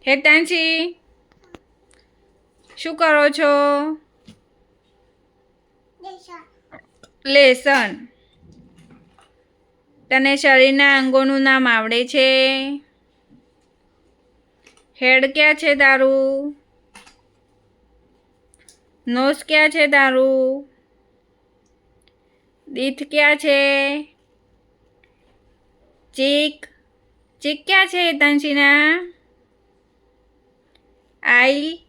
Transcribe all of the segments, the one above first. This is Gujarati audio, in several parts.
હેતાંશી શું કરો છો? લેસન. તને શરીરના અંગોનું નામ આવડે છે? હેડ ક્યાં છે તારું? નોઝ ક્યાં છે તારું? દીઠ ક્યાં છે? ચીક ચીક ક્યાં છે હેતાંશીના? આઈ,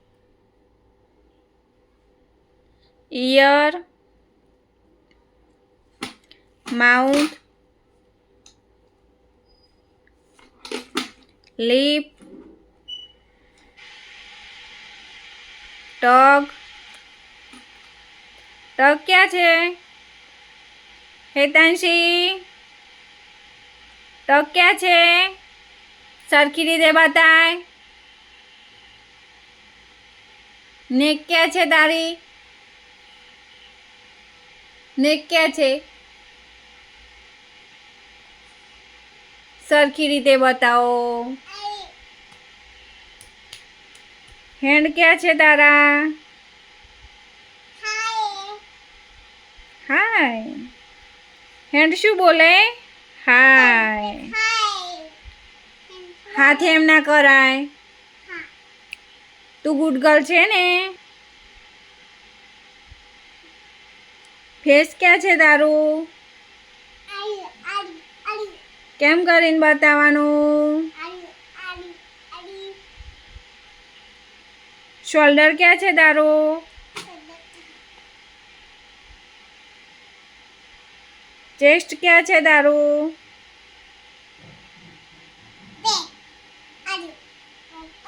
ઈયર, માઉથ, લીપ, ટગ. ટગ ક્યાં છે હેતાંશી? ટગ ક્યાં છે? સરખી રીતે બતાય. નેક ક્યાં છે તારી? નેક ક્યાં છે? સરખી રીતે બતાવો. હેન્ડ ક્યાં છે તારા? હાય. હેન્ડ શું બોલે? હાય. હાથ એમ ના કરાય. તું ગુડ ગર્લ છે ને? ફેસ ક્યાં છે તારું? કેમ કરીને બતાવવાનું? શોલ્ડર ક્યાં છે તારું? ચેસ્ટ ક્યાં છે તારું?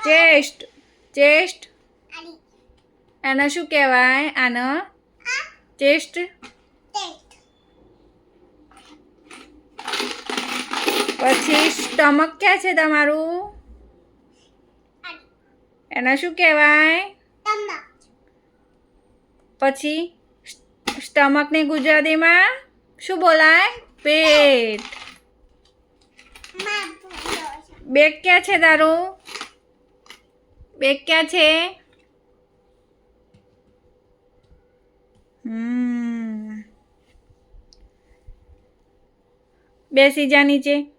ચેસ્ટ ચેસ્ટ આને શું કહેવાય? આને ચેસ્ટ. પછી સ્ટમક ક્યાં છે તમારું? એને શું કહેવાય? પછી સ્ટમકને ગુજરાતીમાં શું બોલાય? પેટ. બેક ક્યાં છે તારું? બેક ક્યાં છે? બેસી જા નીચે.